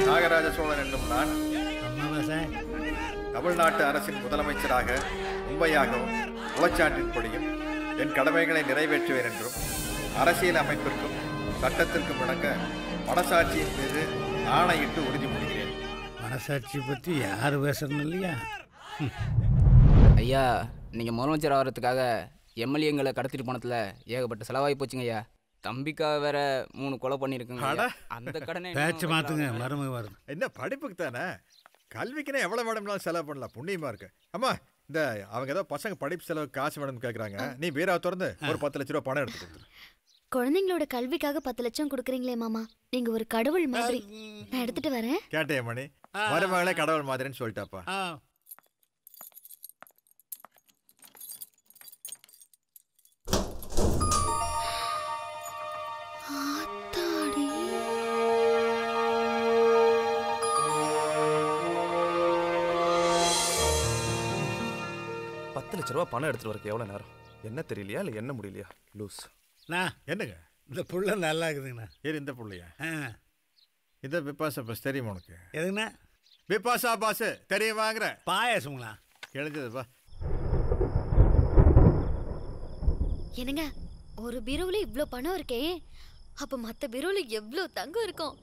நாகராஜ சோழன் என்னும் நான் தமிழ்நாட்டு அரசின் முதலமைச்சராக உண்மையாகவும் உளச்சான்றின்படியும் என் கடமைகளை நிறைவேற்றுவேன் என்றும் அரசியல் அமைப்பிற்கும் சட்டத்திற்கும் இணங்க மனசாட்சியின் மீது ஆணையிட்டு உறுதிமொழிகிறேன். மனசாட்சி பற்றி யார் பேசணும் இல்லையா? ஐயா, நீங்கள் முதலமைச்சர் ஆகிறதுக்காக எம்எல்ஏங்களை கடத்திட்டு போனதுல ஏகப்பட்ட செலவாகி போச்சுங்க ஐயா. தம்பிக்காக வேற 3 கொலை பண்ணியிருக்குங்க. அந்த கடனை பேச்சு மாற்றுங்க, மருமக வரும். என்ன படிப்புக்கு தானே, கல்விக்குன்னா எவ்வளோ வேணும்னாலும் செலவு பண்ணலாம், புண்ணியமாக இருக்கு. அம்மா, இந்த அவங்க ஏதோ பசங்க படிப்பு செலவு காசு வேணும்னு கேட்குறாங்க, நீ பீராவை திறந்து ஒரு 10 லட்ச ரூபா பணம் எடுத்து கொடுத்துரு. குழந்தைங்களோட கல்விக்காக 10 லட்சம் கொடுக்குறீங்களே மாமா, நீங்க ஒரு கடவுள் மாதிரி. நான் எடுத்துட்டு வரேன். கேட்டே மணி, மருமகளே கடவுள் மாதிரின்னு சொல்லிட்டாப்பா. ரூபா பணம் எடுத்துட்டு வரக்கு எவ்வளோ நேரம்? என்ன தெரியலையா இல்லை என்ன முடியலையா? லூஸ். என்னங்க இந்த புள்ள நல்லா இருக்குதுங்கண்ணா. ஏறு இந்த புள்ளையா? இந்த பிப்பாசா பாஸ் தெரியுமா உனக்கு? எதுங்கண்ணா? பிப்பாசா பாஸ் தெரியுமாங்கிற பாயாசங்களா? எழுந்ததுப்பா. என்னங்க, ஒரு பீரோவில் இவ்வளோ பணம் இருக்கே, அப்போ மற்ற பீரோவில் எவ்வளோ தங்கம் இருக்கும்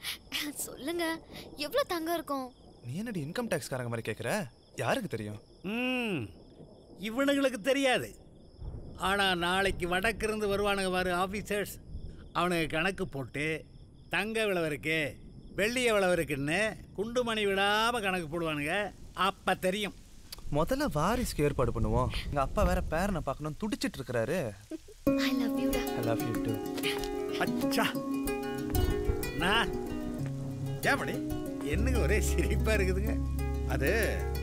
சொல்லுங்க, எவ்வளோ தங்கம் இருக்கும்? நீ என்னடி இன்கம் டேக்ஸ்காரங்க மாதிரி கேட்குற? யாருக்கு தெரியும்? இவனுங்களுக்கு தெரியாது. ஆனால் நாளைக்கு வடக்கிருந்து வருவானுங்க பாரு ஆஃபீஸர்ஸ், அவனுக்கு கணக்கு போட்டு தங்க விளவு இருக்கு, வெள்ளி எவ்வளவு இருக்குன்னு குண்டுமணி விடாமல் கணக்கு போடுவானுங்க. அப்போ தெரியும். முதல்ல வாரிசுக்கு ஏற்பாடு பண்ணுவோம். எங்கள் அப்பா வேற பேரனை பார்க்கணும் துடிச்சிட்டு இருக்கிறாரு. I love you டா. I love you too. அச்சா நான் ஏமணி என்னங்க ஒரே சிரிப்பாக இருக்குதுங்க. அது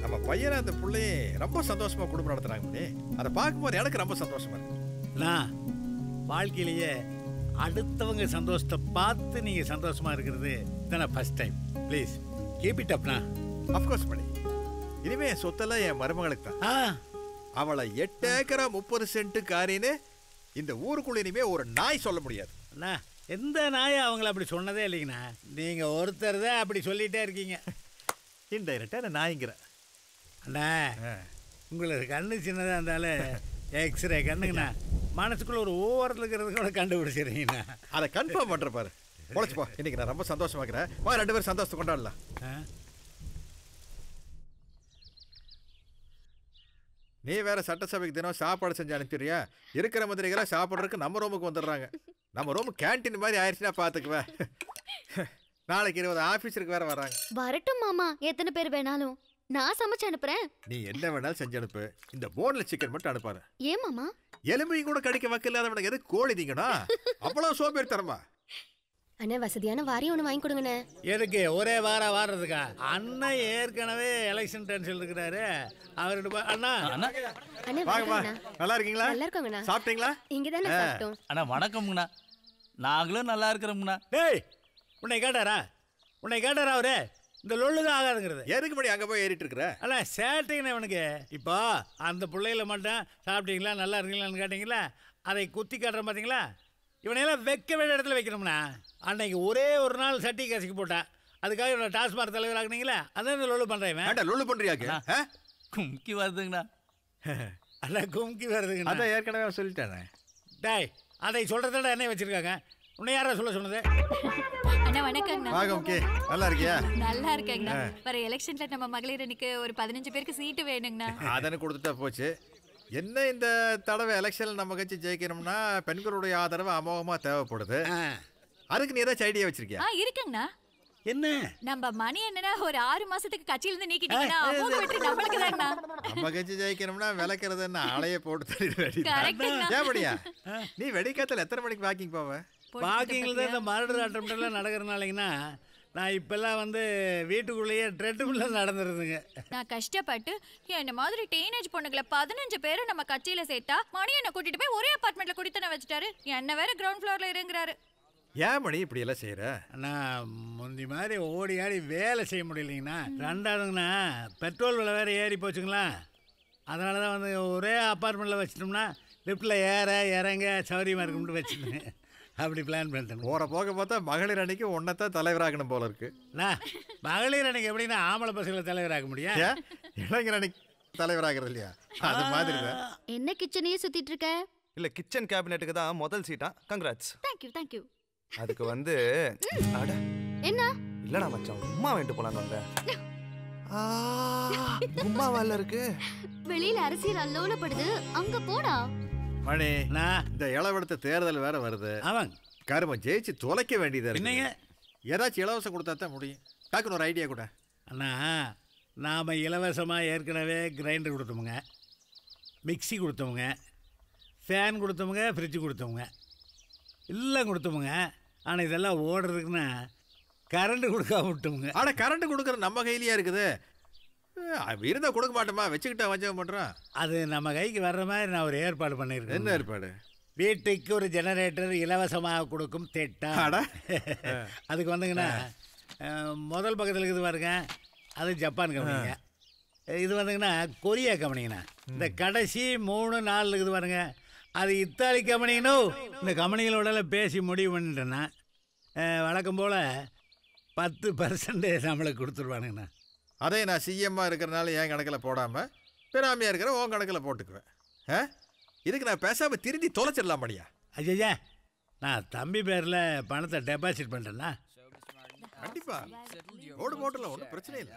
நம்ம பையனை அந்த பிள்ளையும் ரொம்ப சந்தோஷமா குடும்பம் நடத்துறாங்க மணி. அதை பார்க்கும்போது எனக்கு ரொம்ப சந்தோஷமா இருக்கு. நான் வாழ்க்கையிலேயே அடுத்தவங்க சந்தோஷத்தை பார்த்து நீங்க சந்தோஷமா இருக்கிறது தானே first time. Please keep it அப்னா. அஃப்கோர்ஸ் மணி, இனிமே சொத்தெல்லாம் என் மருமகளுக்கு தான். அவளை 8 ஏக்கரா 30 சென்ட் காரின்னு இந்த ஊருக்குள்ள இனிமே ஒரு நாய் சொல்ல முடியாது. அண்ணா, எந்த நாயை அவங்கள அப்படி சொன்னதே இல்லைங்கண்ணா. நீங்க ஒருத்தர் தான் அப்படி சொல்லிட்டே இருக்கீங்க. இன்டைரக்டா நாய்ங்கிற. அண்ணா, உங்களுக்கு கண்ணு சின்னதாக இருந்தாலும் எக்ஸ்ரே கண்ணுங்கண்ணா, மனசுக்குள்ள ஒரு ஓவரத்தில் இருக்கிறது கூட கண்டுபிடிச்சிருங்கண்ணா. அதை கன்ஃபார்ம் பண்ற பாரு. பொழைச்சுப்பா, இன்னைக்கு நான் ரொம்ப சந்தோஷமா இருக்கிறேன். வா 2 பேரும் சந்தோஷத்தை கொண்டாடலாம். நீ வேற சட்டசபைக்கு தினம் சாப்பாடு செஞ்சு அனுப்பிடுறியா? இருக்கிற மந்திரிகளா சாப்பிட்றதுக்கு நம்ம ரூமுக்கு வந்துடுறாங்க. நம்ம ரூம் கேன்டீன் மாதிரி ஆயிடுச்சுன்னா பாத்துக்குவேன். நாளைக்கு 20 ஆபீஸருக்கு வேற வராங்க. வரட்டும் மாமா, எத்தனை பேர் வேணாலும் நான் சமைச்சு அனுப்புறேன். நீ என்ன வேணாலும் செஞ்சு அனுப்பு, இந்த போன்ல சிக்கன் மட்டும் அனுப்பாரு. ஏன் மாமா? எலும்பையும் கூட கடிக்க வக்கில்லாதவனுக்கு எது கோழி தீங்கனா? அவ்வளவு சோம்பேறி தரமா? அண்ணா, வசதியான வாரி ஒன்று வாங்கி கொடுங்கண்ணே. எதுக்கு ஒரே வாரதுக்கா? அண்ணன் ஏற்கனவே எலெக்ஷன் டென்ஷன் இருக்கிறாரு. அவர்கிட்ட அண்ணா வாங்கம்மா, நல்லா இருக்கீங்களா? நல்லா இருக்கோங்கண்ணா. சாப்பிட்டீங்களா? இங்கே தானே சாப்பிட்டோம். அண்ணா வணக்கம்ண்ணா, நாங்களும் நல்லா இருக்கிறோம்ண்ணா. டேய், உன்னை கேட்டாரா அவரு? இந்த லொல்லு தான் ஆகாதுங்கிறது. எதுக்கு மணி அங்கே போய் ஏறிட்டு இருக்கிற? அல்ல சேட்டைங்கண்ணா இவனுக்கு. இப்போ அந்த பிள்ளைகளை மட்டும் சாப்பிட்டீங்களா நல்லா இருக்கீங்களான்னு கேட்டிங்களா, அதை குத்தி காட்டுறேன் பார்த்தீங்களா? இவனையெல்லாம் வைக்க வேண்டிய இடத்துல வைக்கணும்னா. அன்னைக்கு ஒரே ஒரு நாள் சட்டி கசிக்கு போட்டேன், அதுக்காக இவனை டாஸ்மாக் தலைவர் ஆக்குனீங்களா? அதான் இந்த லொல்லு பண்ணுறேன். லொல்லு பண்ணுறியாக்கு கும்கி வருதுங்கண்ணா. அல்ல கும்கி வருதுங்கண்ணா. அதான் ஏற்கனவே சொல்லிட்டேனே. டாய், அதை சொல்கிறத என்ன வச்சுருக்காங்க? உன்னை யாரா சொல்ல சொன்னது? அண்ணா வணக்கம்ண்ணா. ஓகே, நல்லா இருக்கியா? நல்லா இருக்கேங்கண்ணா. வர எலெக்ஷன்ல நம்ம மகளிர் அணிக்கு ஒரு 15 பேருக்கு சீட்டு வேணுங்கண்ணா. அதனை கொடுத்துட்டா போச்சு. என்ன இந்த தடவை எலெக்ஷன்ல நம்ம கட்சி ஜெயிக்கணும்னா பெண்களுடைய ஆதரவு அமோகமா தேவைப்படுது. அதுக்கு நீ ஏதாச்சும் ஐடியா வச்சிருக்கியா? இருக்குங்கண்ணா. என்ன நம்ம மணி என்னன்னா ஒரு 6 மாசத்துக்கு கட்சியில இருந்து நீக்கிட்டீங்கன்னா அமோக வெற்றி நம்மளுக்கு தான்ண்ணா. நம்ம கட்சி ஜெயிக்கணும்னா விளக்குறது என்ன ஆளையே போட்டு தள்ளி. கரெக்ட்ண்ணா. ஏபடியா நீ வெடிக்காத்துல எத்தனை மணிக்கு வாக்கிங் போவ? வாக்கிங்ல தான் இந்த மர்டர் அட்டம்ப்ட்லாம் நடக்கிறனாலங்கண்ணா, நான் இப்பெல்லாம் வந்து வீட்டுக்குள்ளேயே ட்ரெட்மில்ல நடந்துருதுங்க. நான் கஷ்டப்பட்டு என்ன மாதிரி டீனேஜ் பொண்ணுங்களை 15 பேரை நம்ம கட்சியில சேர்த்தா மணி என்ன கூட்டிட்டு போய் ஒரே அபார்ட்மெண்ட்ல குடித்தன வச்சுட்டாரு. என்ன வேற கிரவுண்ட் ஃப்ளோர்ல இருங்கிறாரு. ஏன் மணி இப்படி எல்லாம் செய்யற? அண்ணா, முந்தி மாதிரி ஓடி ஆடி வேலை செய்ய முடியலைங்கண்ணா. ரெண்டாவதுங்கண்ணா, பெட்ரோல் விலை வேற ஏறி போச்சுங்களா. அதனால தான் வந்து ஒரே அப்பார்ட்மெண்ட்டில் வச்சிட்டோம்னா லிஃப்ட்டில் ஏற இறங்க சௌரியமாக இருக்கும்னு வச்சுருந்தேன். அப்படி பிளான் பண்ணிட்டேன். போற போக பார்த்தா மகளிர் அணிக்கு உன்னத்தான் தலைவராகணும் போல இருக்கு. நான் மகளிர் அன்னைக்கு எப்படின்னா ஆம்பளை பசங்களை தலைவராக முடியும்? ஏன் இளைஞர் அணிக்கு தலைவராகிறது இல்லையா? அது மாதிரி தான். என்ன கிச்சனையே சுத்திட்டு இருக்க? இல்ல கிச்சன் கேபினெட்டுக்கு தான் முதல் சீட்டா. கங்க்ராட்ஸ். தேங்க்யூ. அதுக்கு வந்து அட என்ன? இல்லடா மச்சான், உம்மா வேண்டு போலான்னு வந்தேன். உம்மா வேலை இருக்கு. வெளியில அரசியல் அல்லோலப்படுது, அங்க போடா. மணி, நான் இந்த இளவெடுத்த தேர்தல் வேற வருது. அவன் கருமம் ஜெயிச்சு தொலைக்க வேண்டியதா என்னங்க இருக்கு. ஏதாச்சும் இலவசம் கொடுத்தா தான் முடியும். டக்குன்னு ஒரு ஐடியா கூட. அண்ணா, நாம் இலவசமாக ஏற்கனவே கிரைண்டர் கொடுத்தோமுங்க, மிக்சி கொடுத்தோமுங்க, ஃபேன் கொடுத்தோமுங்க, ஃப்ரிட்ஜு கொடுத்தோமுங்க, எல்லாம் கொடுத்தோமுங்க. ஆனால் இதெல்லாம் ஓடுறதுக்குன்னா கரண்ட்டு கொடுக்காம விட்டோமுங்க. ஆனால் கரண்ட் கொடுக்குற நம்ம கையிலேயே இருக்குது. இருந்தால் கொடுக்க மாட்டோமா, வச்சுக்கிட்டா வஞ்சகம் பண்ணுறோம். அது நம்ம கைக்கு வர்ற மாதிரி நான் ஒரு ஏற்பாடு பண்ணியிருக்கேன். என்ன ஏற்பாடு? வீட்டுக்கு ஒரு ஜெனரேட்டர் இலவசமாக கொடுக்கும் திட்டம். அதுக்கு வந்துங்கன்னா முதல் பக்கத்தில் இருக்குது பாருங்க, அது ஜப்பான் கம்பெனிங்க. இது வந்துங்கன்னா கொரியா கம்பெனிங்கண்ணா. இந்த கடைசி 3-4 இருக்குது பாருங்க, அது இத்தாலி கம்பெனிங்கண்ணோ. இந்த கம்பெனிகளோட பேசி முடிவு பண்ணிட்டேன்னா வழக்கம் போல் 10% நம்மளுக்கு கொடுத்துருவானுங்கண்ணா. அதே நான் சிஎம்மாக இருக்கிறனால என் கணக்கில் போடாமல் பிராமியாக இருக்கிற உன் கணக்கில் போட்டுக்குவேன். இதுக்கு நான் பேசாமல் திருந்தி தொலைச்சிடலாம் மணியா? ஐயா, நான் தம்பி பேரில் பணத்தை டெபாசிட் பண்ணுறேன்னா கண்டிப்பா ஓடு போட்டல, ஒன்றும் பிரச்சனை இல்லை.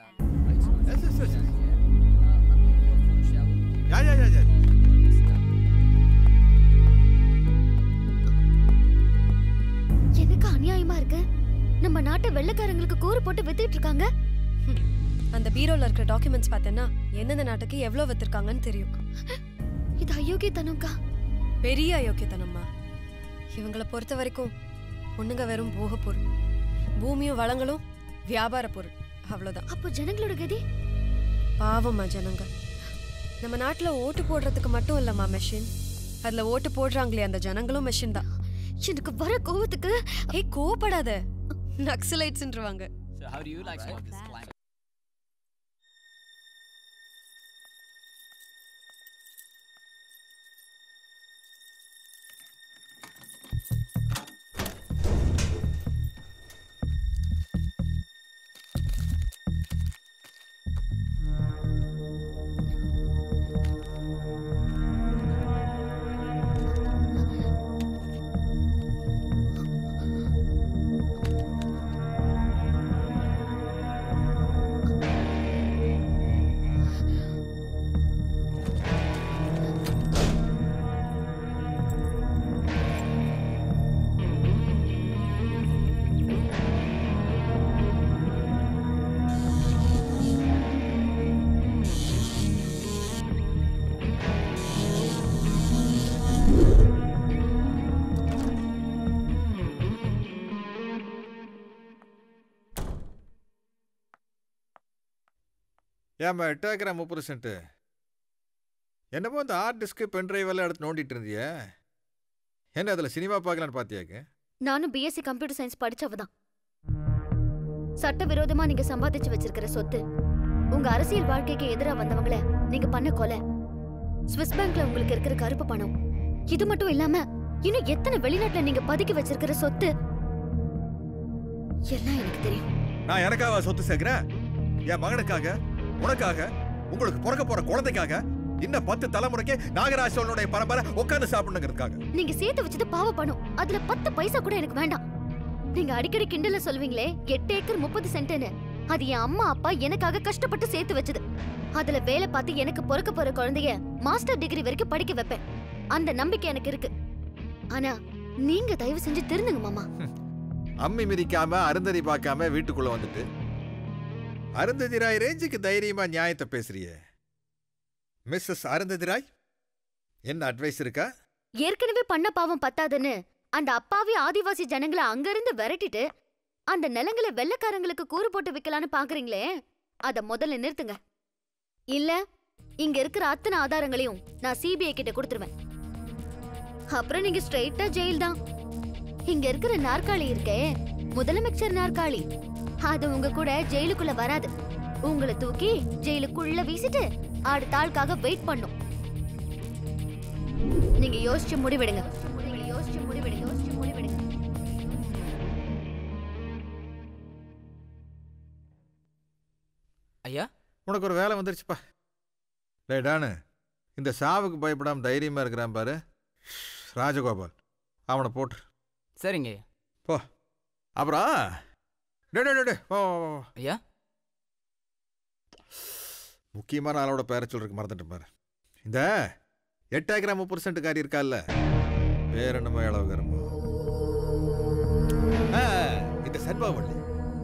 எனக்கு அநியாயமா இருக்கு. நம்ம நாட்டை வெள்ளைக்காரங்களுக்கு கூறு போட்டு வித்துட்டு இருக்காங்க. அந்த பீரோல இருக்கிற டாக்குமெண்ட்ஸ் பார்த்தேன்னா எந்தெந்த நாட்டுக்கு எவ்வளவு வித்திருக்காங்கன்னு தெரியும். இது அயோக்கியத்தனம்க்கா. பெரிய அயோக்கியத்தனம்மா. இவங்களை பொறுத்த வரைக்கும் பொண்ணுங்க வெறும் போக பொருள், பூமியும் வளங்களும் வியாபார பொருள், அவ்வளவுதான். அப்போ ஜனங்களோட கதி? பாவம்மா ஜனங்க. நம்ம நாட்டுல ஓட்டு போடுறதுக்கு மட்டும் இல்லம்மா மெஷின், அதுல ஓட்டு போடுறாங்களே அந்த ஜனங்களும் மெஷின் தான். எனக்கு வர கோவத்துக்கு கோவப்படாத, நக்சலைட்ஸ்ன்றவாங்க. ஏம்மா 8 ஏக்கரா 30 சென்ட்டு? என்னமோ இந்த ஹார்ட் டிஸ்க்கு பென்ட்ரைவ் எல்லாம் எடுத்து நோண்டிட்டு இருந்தியே, என்ன அதில் சினிமா பார்க்கலான்னு பார்த்தியாக்கு? நானும் பிஎஸ்சி கம்ப்யூட்டர் சயின்ஸ் படிச்சவதான். சட்டவிரோதமா நீங்க சம்பாதிச்சு வச்சிருக்கிற சொத்து, உங்க அரசியல் வாழ்க்கைக்கு எதிராக வந்தவங்கள நீங்க பண்ண கொலை, ஸ்விஸ் பேங்க்ல உங்களுக்கு இருக்கிற கருப்பு பணம், இது மட்டும் இல்லாம இன்னும் எத்தனை வெளிநாட்டுல நீங்க பதுக்கி வச்சிருக்கிற சொத்து எல்லாம் எனக்கு தெரியும். நான் எனக்காக சொத்து சேர்க்கிறேன்? என் மகனுக்காக, உனக்காக, உங்களுக்கு பிறக்க போற குழந்தைக்காக, இன்னும் 10 தலைமுறைக்கு நாகராஜ சோழனுடைய பரம்பரை உட்கார்ந்து சாப்பிடணுங்கிறதுக்காக. நீங்க சேர்த்து வச்சது பாவ பணம், அதுல 10 பைசா கூட எனக்கு வேண்டாம். நீங்க அடிக்கடி கிண்டல சொல்வீங்களே 8 ஏக்கர் 30 சென்ட்னு, அது என் அம்மா அப்பா எனக்காக கஷ்டப்பட்டு சேர்த்து வச்சது. அதுல வேலை பார்த்து எனக்கு பிறக்க போற குழந்தைய மாஸ்டர் டிகிரி வரைக்கும் படிக்க வைப்பேன். அந்த நம்பிக்கை எனக்கு இருக்கு. ஆனா நீங்க தயவு செஞ்சு திருந்துங்க மாமா. அம்மி மிதிக்காம அருந்ததி பார்க்காம வீட்டுக்குள்ள வந்துட்டு அருந்ததி ராய் ரேஞ்சுக்கு தைரியமா நியாயத்தை பேசுறியே. மிஸ்ஸஸ் அருந்ததி ராய், என்ன அட்வைஸ் இருக்கா? ஏற்கனவே பண்ண பாவம் பத்தாதுன்னு அந்த அப்பாவி ஆதிவாசி ஜனங்களை அங்கிருந்து விரட்டிட்டு அந்த நிலங்களை வெள்ளைக்காரங்களுக்கு கூறு போட்டு விக்கலான்னு பாக்குறீங்களே, அத முதல்ல நிறுத்துங்க. இல்ல இங்க இருக்கிற அத்தனை ஆதாரங்களையும் நான் சிபிஐ கிட்ட கொடுத்துருவேன். அப்புறம் நீங்க ஸ்ட்ரெயிட்டா ஜெயில் தான். இங்க இருக்கிற நாற்காலி இருக்கே, முதலமைச்சர் நாற்காலி, அது உங்க கூட ஜெயிலுக்குள்ள வராது. உங்களை தூக்கி ஜெயிலுக்குள்ள வீசிட்டு அடுத்த ஆளுக்காக வெயிட் பண்ணும். நீங்க யோசிச்சு முடிவெடுங்க. ஐயா உனக்கு ஒரு வேலை வந்துருச்சுப்பா. டேய் டானு, இந்த சாவுக்கு பயப்படாமல் தைரியமாக இருக்கிறான் பாரு ராஜகோபால், அவனை போட்டு. சரிங்க ஐயா. போ. அப்புறம் டே ஓ ஐயா முக்கியமான ஆளோட பேரை சொல்றதுக்கு மறந்துட்டேன் பாரு. இந்த 8 ஏக்கரா 30% காரி இருக்கால்ல, வேற என்னமோ இளவுகரமோ, இந்த சண்பாவள்ளி,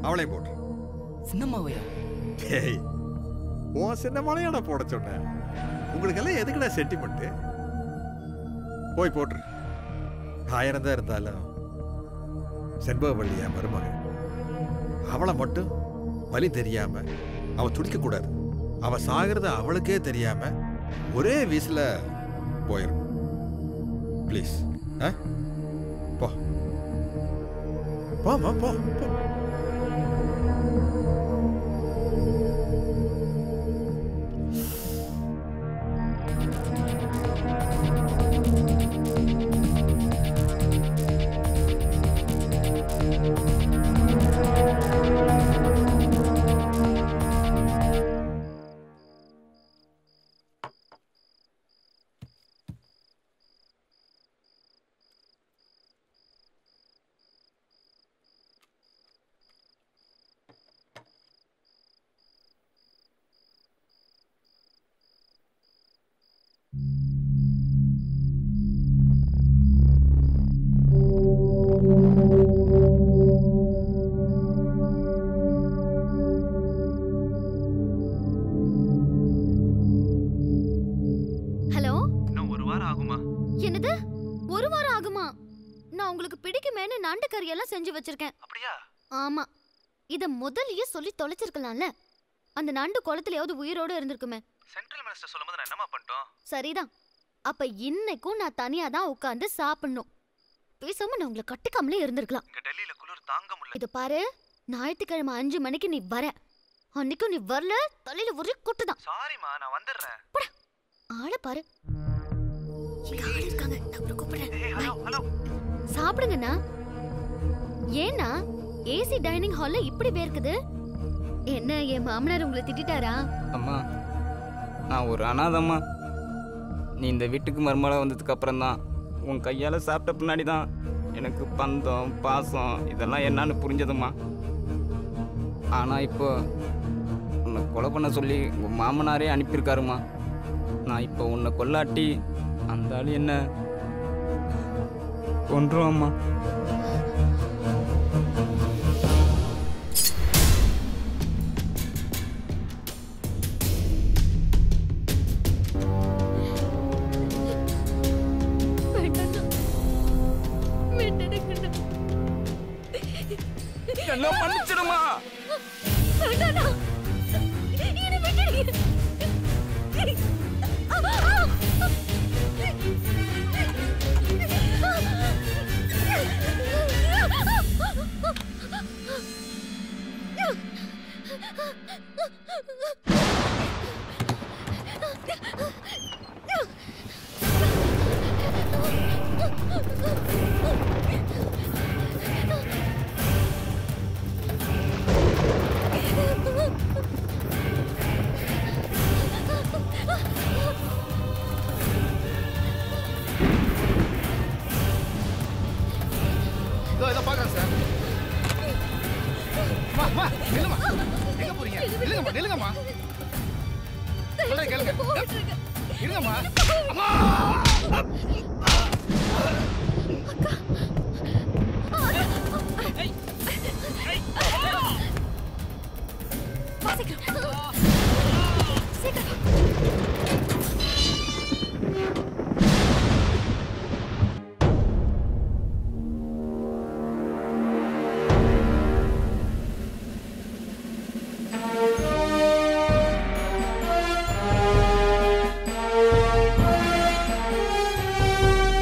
அவளையும் போட்டு. சின்னம்மாவையா? டேய், உன் சின்ன மலையாட போட சொன்னேன். உங்களுக்கெல்லாம் எதுக்குடா சென்டிமெண்ட்டு? போய் போட்டுரு. 1000 தான் இருந்தாலும் செண்பகவள்ளி என் மருமகன். அவளை மட்டும் வலி தெரியாம அவ துடிக்க கூடாது. அவ சாகிறத அவளுக்கே தெரியாம ஒரே வீசில் போயிடும். ப்ளீஸ். போ போமா போ. செஞ்சு வச்சிருக்கேன். அப்படியே? ஆமா. இத முதல்லயே சொல்லி தொலைச்சிருக்கலாம்ல. அந்த நண்டு குளத்துலயாவது உயிரோட இருந்திருக்குமே. சென்ட்ரல் மினிஸ்டர் சொல்லும்போது நான் என்னமா பண்ணிட்டோம்? சரிதான். அப்ப இன்னைக்கும் நான் தனியா தான் உட்கார்ந்து சாப்பிடணும். பேசாம நான் உங்களை கட்டிக்காமலே இருந்திருக்கலாம். இங்க டெல்லியில குளிர் தாங்க முடியல. இது பாரு, ஞாயிற்றுக்கிழமை 5 மணிக்கு நீ வர. அன்னைக்கும் நீ வரல, தலையில ஒரே கொட்டுதான். சாரிமா, நான் வந்துடுறேன். போடா. ஆள பாரு. ஆள் இருக்காங்க. நான் உங்களை கூப்பிடுறேன். ஹலோ. சாப்பிடுங்கண்ணா. ஏன்னா ஏசி டைனிங் ஹால்ல இப்படி வேர்க்குது? என்ன என் மாமனார் உங்களை திட்டாரா? அம்மா, நான் ஒரு அனாதம்மா. நீ இந்த வீட்டுக்கு மருமகளா வந்ததுக்கு அப்புறம் தான், உன் கையால் சாப்பிட்ட பின்னாடி தான் எனக்கு பந்தம் பாசம் இதெல்லாம் என்னன்னு புரிஞ்சதும்மா. ஆனால் இப்போ உன்னை கொலை பண்ண சொல்லி உங்கள் மாமனாரே அனுப்பியிருக்காருமா. நான் இப்போ உன்னை கொல்லாட்டி அந்த ஆள் என்ன கொன்றுவாம்மா. என்ன மன்னிச்சிடுமா?